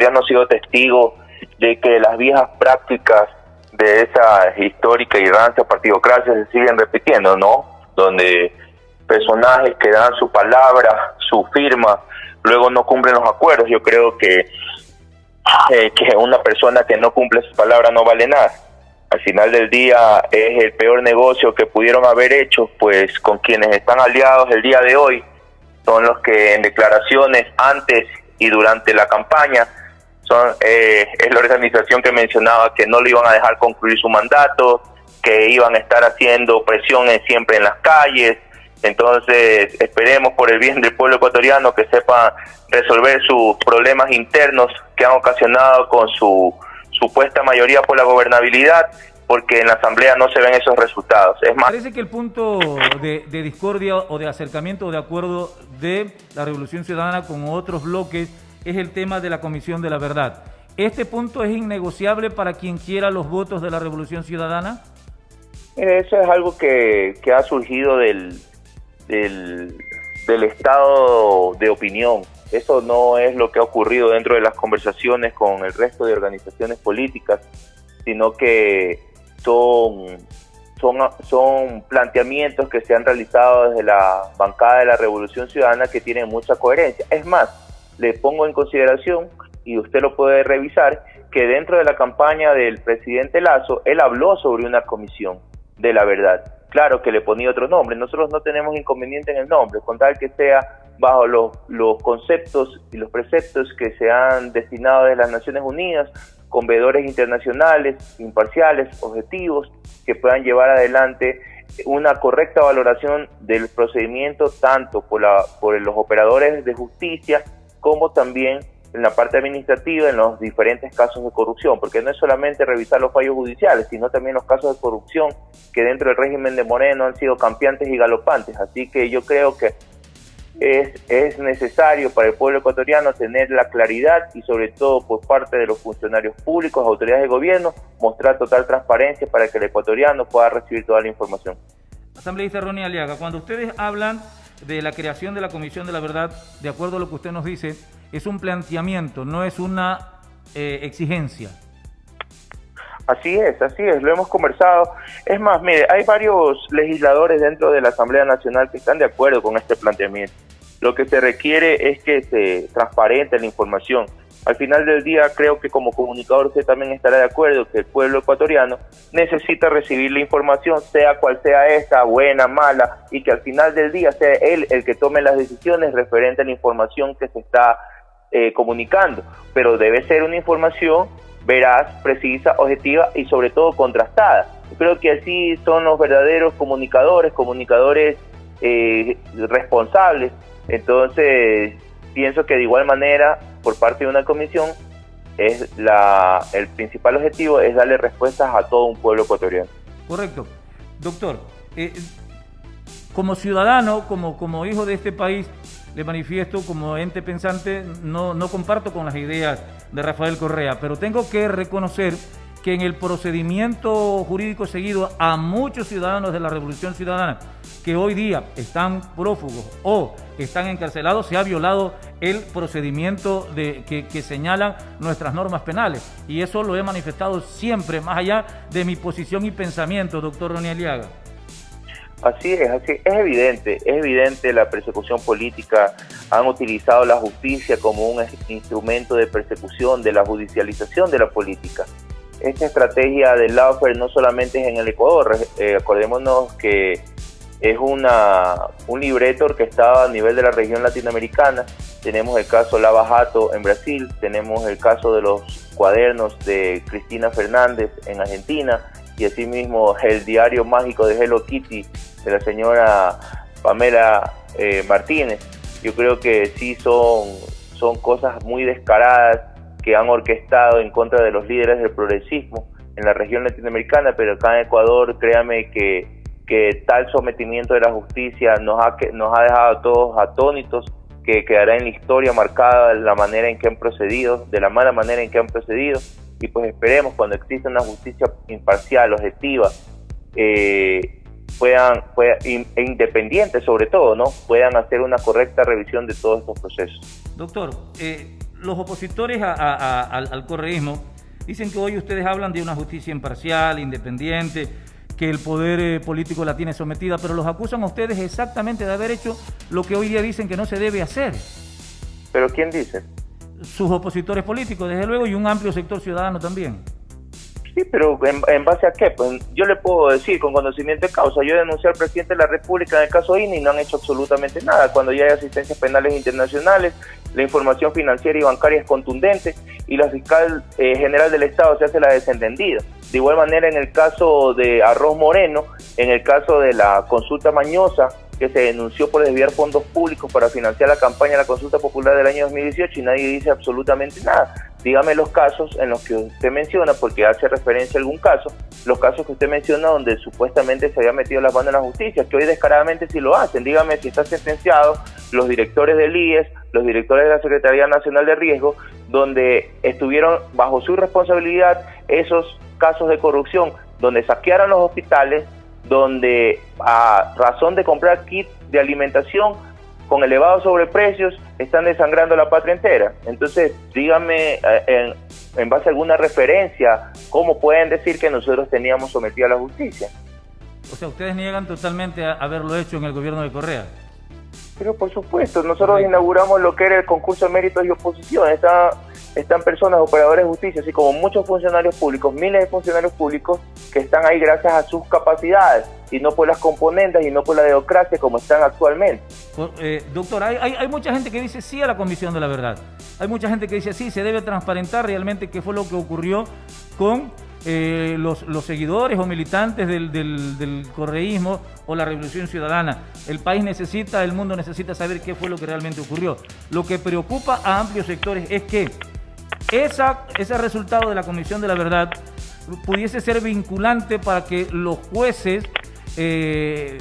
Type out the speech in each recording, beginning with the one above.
ecuatoriano ha sido testigo de que las viejas prácticas de esa histórica y rancia partidocracia se siguen repitiendo, ¿no? Donde personajes que dan su palabra, su firma, luego no cumplen los acuerdos. Yo creo que una persona que no cumple su palabra no vale nada. Al final del día es el peor negocio que pudieron haber hecho, pues con quienes están aliados el día de hoy son los que en declaraciones antes y durante la campaña es la organización que mencionaba que no le iban a dejar concluir su mandato, que iban a estar haciendo presiones siempre en las calles. Entonces esperemos por el bien del pueblo ecuatoriano que sepa resolver sus problemas internos que han ocasionado con su supuesta mayoría por la gobernabilidad, porque en la asamblea no se ven esos resultados. Es más, parece que el punto de discordia o de acercamiento o de acuerdo de la Revolución Ciudadana con otros bloques es el tema de la Comisión de la Verdad. ¿Este punto es innegociable para quien quiera los votos de la Revolución Ciudadana? Eso es algo que ha surgido del estado de opinión. Eso no es lo que ha ocurrido dentro de las conversaciones con el resto de organizaciones políticas, sino que son planteamientos que se han realizado desde la bancada de la Revolución Ciudadana que tienen mucha coherencia. Es más, le pongo en consideración, y usted lo puede revisar, que dentro de la campaña del presidente Lasso, él habló sobre una comisión de la verdad. Claro que le ponía otro nombre, nosotros no tenemos inconveniente en el nombre, con tal que sea bajo los conceptos y los preceptos que se han destinado de las Naciones Unidas, con veedores internacionales, imparciales, objetivos, que puedan llevar adelante una correcta valoración del procedimiento, tanto por los operadores de justicia, como también en la parte administrativa, en los diferentes casos de corrupción, porque no es solamente revisar los fallos judiciales, sino también los casos de corrupción que dentro del régimen de Moreno han sido campeantes y galopantes. Así que yo creo que es necesario para el pueblo ecuatoriano tener la claridad y sobre todo por parte de los funcionarios públicos, autoridades de gobierno, mostrar total transparencia para que el ecuatoriano pueda recibir toda la información. Asambleísta Ronnie Aliaga, cuando ustedes hablan de la creación de la Comisión de la Verdad, de acuerdo a lo que usted nos dice, es un planteamiento, no es una exigencia. Así es, lo hemos conversado. Es más, mire, hay varios legisladores dentro de la Asamblea Nacional que están de acuerdo con este planteamiento. Lo que se requiere es que se transparente la información. Al final del día, creo que como comunicador usted también estará de acuerdo que el pueblo ecuatoriano necesita recibir la información, sea cual sea esta, buena, mala, y que al final del día sea él el que tome las decisiones referente a la información que se está comunicando. Pero debe ser una información veraz, precisa, objetiva y sobre todo contrastada. Yo creo que así son los verdaderos comunicadores responsables. Entonces pienso que de igual manera por parte de una comisión el principal objetivo es darle respuestas a todo un pueblo ecuatoriano. Correcto. Doctor, como ciudadano, como hijo de este país, le manifiesto como ente pensante, no comparto con las ideas de Rafael Correa, pero tengo que reconocer que en el procedimiento jurídico seguido a muchos ciudadanos de la Revolución Ciudadana que hoy día están prófugos o están encarcelados, se ha violado el procedimiento que señalan nuestras normas penales. Y eso lo he manifestado siempre, más allá de mi posición y pensamiento, doctor Ronnie Aliaga. Así es evidente la persecución política. Han utilizado la justicia como un instrumento de persecución, de la judicialización de la política. Esta estrategia del lawfare no solamente es en el Ecuador, acordémonos que es un libreto orquestado a nivel de la región latinoamericana. Tenemos el caso Lava Jato en Brasil, tenemos el caso de los cuadernos de Cristina Fernández en Argentina, y asimismo el diario mágico de Hello Kitty de la señora Pamela Martínez. Yo creo que sí son cosas muy descaradas que han orquestado en contra de los líderes del progresismo en la región latinoamericana, pero acá en Ecuador, créame que tal sometimiento de la justicia nos ha dejado a todos atónitos, que quedará en la historia marcada de la manera en que han procedido, de la mala manera en que han procedido, y pues esperemos cuando exista una justicia imparcial, objetiva, e independiente sobre todo, ¿no? Puedan hacer una correcta revisión de todos estos procesos. Doctor, los opositores al correísmo dicen que hoy ustedes hablan de una justicia imparcial, independiente, que el poder político la tiene sometida, pero los acusan a ustedes exactamente de haber hecho lo que hoy día dicen que no se debe hacer. ¿Pero quién dice? Sus opositores políticos, desde luego, y un amplio sector ciudadano también. Sí, pero ¿en base a qué? Pues yo le puedo decir con conocimiento de causa, yo denuncié al presidente de la República en el caso INE y no han hecho absolutamente nada. Cuando ya hay asistencias penales internacionales, la información financiera y bancaria es contundente y la fiscal general del Estado se hace la desentendida. De igual manera, en el caso de Arroz Moreno, en el caso de la consulta mañosa, que se denunció por desviar fondos públicos para financiar la campaña de la consulta popular del año 2018 y nadie dice absolutamente nada. Dígame los casos en los que usted menciona, porque hace referencia a algún caso, los casos que usted menciona donde supuestamente se había metido las manos en la justicia, que hoy descaradamente sí lo hacen. Dígame si está sentenciado los directores del IES, los directores de la Secretaría Nacional de Riesgo, donde estuvieron bajo su responsabilidad esos casos de corrupción, donde saquearon los hospitales, donde a razón de comprar kits de alimentación con elevados sobreprecios están desangrando la patria entera. Entonces, dígame en base a alguna referencia, ¿cómo pueden decir que nosotros teníamos sometida a la justicia? O sea, ustedes niegan totalmente a haberlo hecho en el gobierno de Correa. Pero por supuesto, nosotros inauguramos lo que era el concurso de méritos y oposición. Están personas, operadores de justicia, así como muchos funcionarios públicos, miles de funcionarios públicos que están ahí gracias a sus capacidades y no por las componentes y no por la democracia como están actualmente. Doctor, hay mucha gente que dice sí a la Comisión de la Verdad. Hay mucha gente que dice sí, se debe transparentar realmente qué fue lo que ocurrió con los seguidores o militantes del correísmo o la Revolución Ciudadana. El país necesita, el mundo necesita saber qué fue lo que realmente ocurrió. Lo que preocupa a amplios sectores es que ese resultado de la Comisión de la Verdad pudiese ser vinculante para que los jueces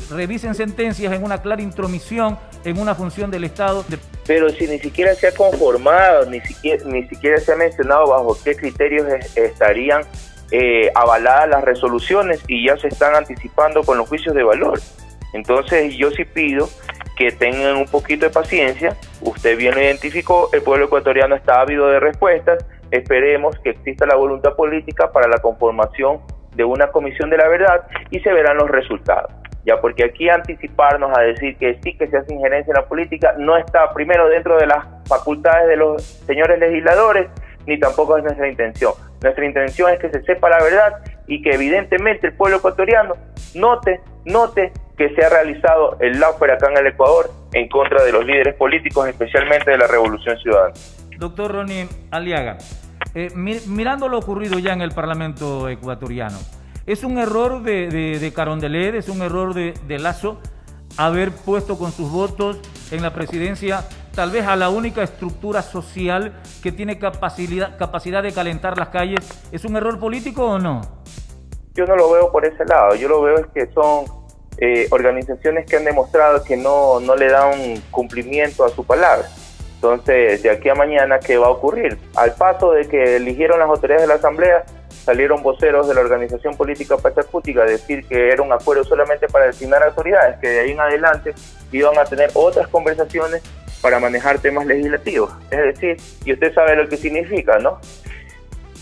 revisen sentencias en una clara intromisión en una función del Estado. Pero si ni siquiera se ha conformado, ni siquiera se ha mencionado bajo qué criterios estarían avaladas las resoluciones y ya se están anticipando con los juicios de valor. Entonces yo sí pido que tengan un poquito de paciencia. Usted bien lo identificó, el pueblo ecuatoriano está ávido de respuestas. Esperemos que exista la voluntad política para la conformación de una comisión de la verdad y se verán los resultados. Ya, porque aquí anticiparnos a decir que sí que se hace injerencia en la política no está primero dentro de las facultades de los señores legisladores, ni tampoco es nuestra intención. Nuestra intención es que se sepa la verdad y que evidentemente el pueblo ecuatoriano note que se ha realizado el lawfare acá en el Ecuador en contra de los líderes políticos, especialmente de la Revolución Ciudadana. Doctor Ronnie Aliaga, mirando lo ocurrido ya en el Parlamento ecuatoriano, ¿es un error de Carondelet, es un error de Lasso haber puesto con sus votos en la presidencia tal vez a la única estructura social que tiene capacidad de calentar las calles? ¿Es un error político o no? Yo no lo veo por ese lado. Yo lo veo es que son organizaciones que han demostrado que no le dan cumplimiento a su palabra. Entonces, de aquí a mañana, ¿qué va a ocurrir? Al paso de que eligieron las autoridades de la Asamblea, salieron voceros de la organización política Pachacútica a decir que era un acuerdo solamente para designar autoridades, que de ahí en adelante iban a tener otras conversaciones para manejar temas legislativos. Es decir, y usted sabe lo que significa, ¿no?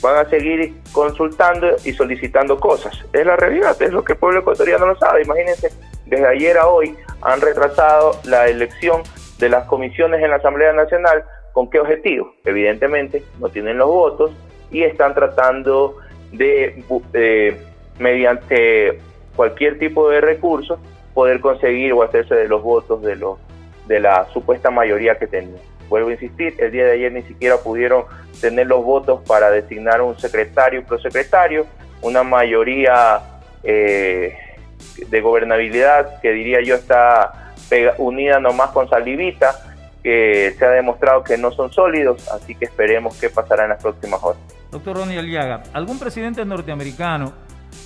Van a seguir consultando y solicitando cosas. Es la realidad, es lo que el pueblo ecuatoriano lo sabe. Imagínense, desde ayer a hoy han retrasado la elección de las comisiones en la Asamblea Nacional. ¿Con qué objetivo? Evidentemente no tienen los votos y están tratando de mediante cualquier tipo de recurso poder conseguir o hacerse de los votos de la supuesta mayoría que tenían. Vuelvo a insistir, el día de ayer ni siquiera pudieron tener los votos para designar un secretario y prosecretario, una mayoría de gobernabilidad que diría yo está unida nomás con salivita, que se ha demostrado que no son sólidos, así que esperemos qué pasará en las próximas horas. Doctor Ronnie Aliaga, algún presidente norteamericano,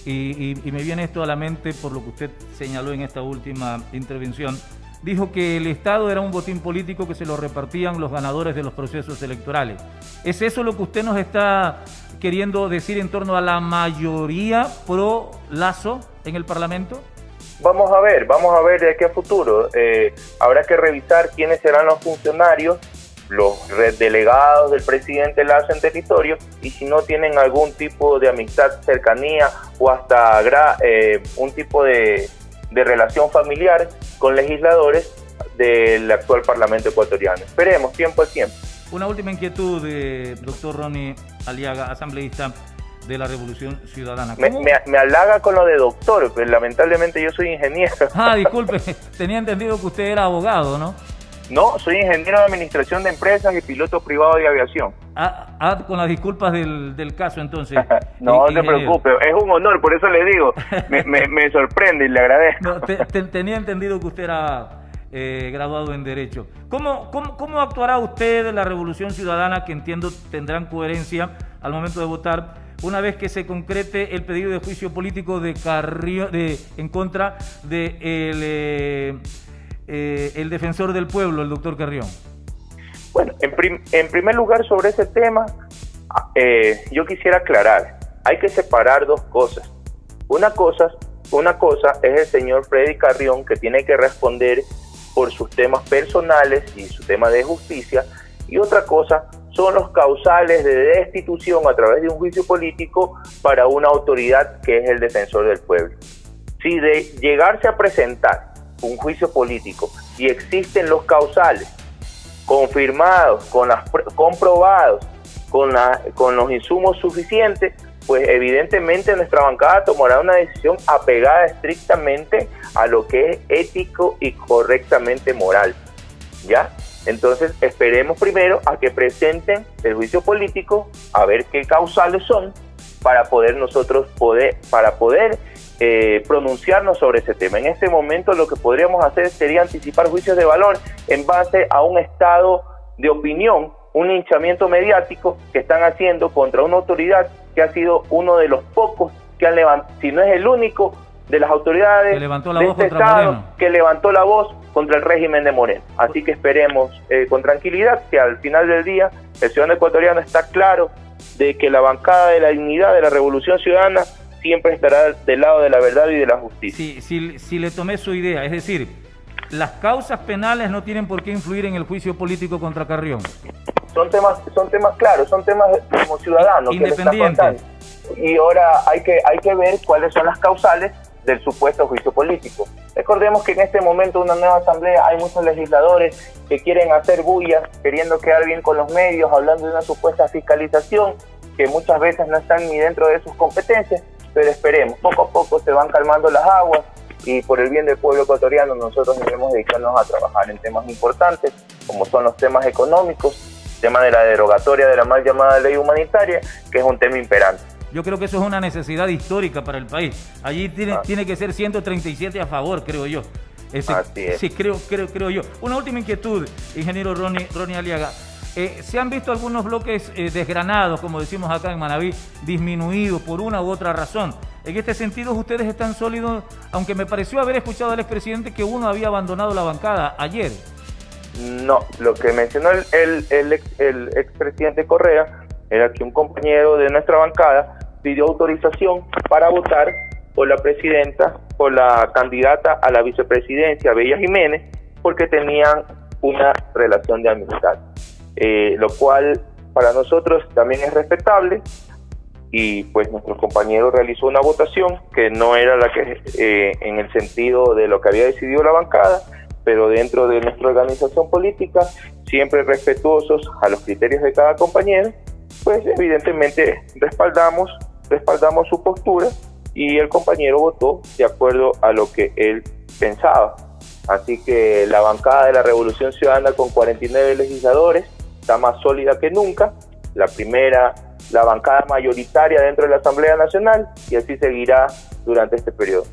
y me viene esto a la mente por lo que usted señaló en esta última intervención, dijo que el Estado era un botín político que se lo repartían los ganadores de los procesos electorales. ¿Es eso lo que usted nos está queriendo decir en torno a la mayoría pro Lasso en el Parlamento? Vamos a ver de aquí a futuro. Habrá que revisar quiénes serán los funcionarios, los delegados del presidente Lazo en territorio, y si no tienen algún tipo de amistad, cercanía o hasta un tipo de relación familiar con legisladores del actual Parlamento ecuatoriano. Esperemos, tiempo al tiempo. Una última inquietud, doctor Ronnie Aliaga, asambleísta de la Revolución Ciudadana. Me halaga con lo de doctor, pero lamentablemente yo soy ingeniero. Disculpe, tenía entendido que usted era abogado, ¿no? No, soy ingeniero de administración de empresas y piloto privado de aviación. Con las disculpas del caso, entonces. No se preocupe, es un honor, por eso le digo, me sorprende y le agradezco. No, tenía entendido que usted era graduado en Derecho. ¿Cómo actuará usted en la Revolución Ciudadana, que entiendo tendrán coherencia al momento de votar, una vez que se concrete el pedido de juicio político de Carrión en contra de el defensor del pueblo, el doctor Carrión? Bueno, en primer lugar, sobre ese tema, yo quisiera aclarar, hay que separar dos cosas. Una cosa es el señor Freddy Carrión, que tiene que responder por sus temas personales y su tema de justicia, y otra cosa son los causales de destitución a través de un juicio político para una autoridad que es el defensor del pueblo. Si de llegarse a presentar un juicio político y existen los causales confirmados, comprobados, con los insumos suficientes, pues evidentemente nuestra bancada tomará una decisión apegada estrictamente a lo que es ético y correctamente moral, ¿ya? Entonces esperemos primero a que presenten el juicio político, a ver qué causales son, para poder pronunciarnos sobre ese tema. En este momento lo que podríamos hacer sería anticipar juicios de valor en base a un estado de opinión, un linchamiento mediático que están haciendo contra una autoridad que ha sido uno de los pocos que han levantado, si no es el único, de las autoridades de este estado que levantó la voz contra el régimen de Moreno. Así que esperemos con tranquilidad que al final del día el ciudadano ecuatoriano está claro de que la bancada de la dignidad de la Revolución Ciudadana siempre estará del lado de la verdad y de la justicia. Si le tomé su idea, es decir, las causas penales no tienen por qué influir en el juicio político contra Carrión. Son temas claros, son temas como ciudadanos independientes. Y ahora hay que ver cuáles son las causales del supuesto juicio político. Recordemos que en este momento de una nueva asamblea hay muchos legisladores que quieren hacer bulla, queriendo quedar bien con los medios, hablando de una supuesta fiscalización que muchas veces no están ni dentro de sus competencias, pero esperemos, poco a poco se van calmando las aguas y por el bien del pueblo ecuatoriano nosotros debemos dedicarnos a trabajar en temas importantes, como son los temas económicos, el tema de la derogatoria de la mal llamada ley humanitaria, que es un tema imperante. Yo creo que eso es una necesidad histórica para el país. Allí tiene que ser 137 a favor, creo yo. Así es. Sí, creo yo. Una última inquietud, ingeniero Ronnie Aliaga. Se han visto algunos bloques desgranados, como decimos acá en Manabí, disminuidos por una u otra razón. En este sentido, ustedes están sólidos, aunque me pareció haber escuchado al expresidente que uno había abandonado la bancada ayer. No, lo que mencionó el expresidente Correa era que un compañero de nuestra bancada pidió autorización para votar por la presidenta, por la candidata a la vicepresidencia, Bella Jiménez, porque tenían una relación de amistad, lo cual para nosotros también es respetable, y pues nuestro compañero realizó una votación que no era la que en el sentido de lo que había decidido la bancada, pero dentro de nuestra organización política, siempre respetuosos a los criterios de cada compañero, pues evidentemente respaldamos su postura y el compañero votó de acuerdo a lo que él pensaba. Así que la bancada de la Revolución Ciudadana con 49 legisladores está más sólida que nunca, la bancada mayoritaria dentro de la Asamblea Nacional, y así seguirá durante este periodo.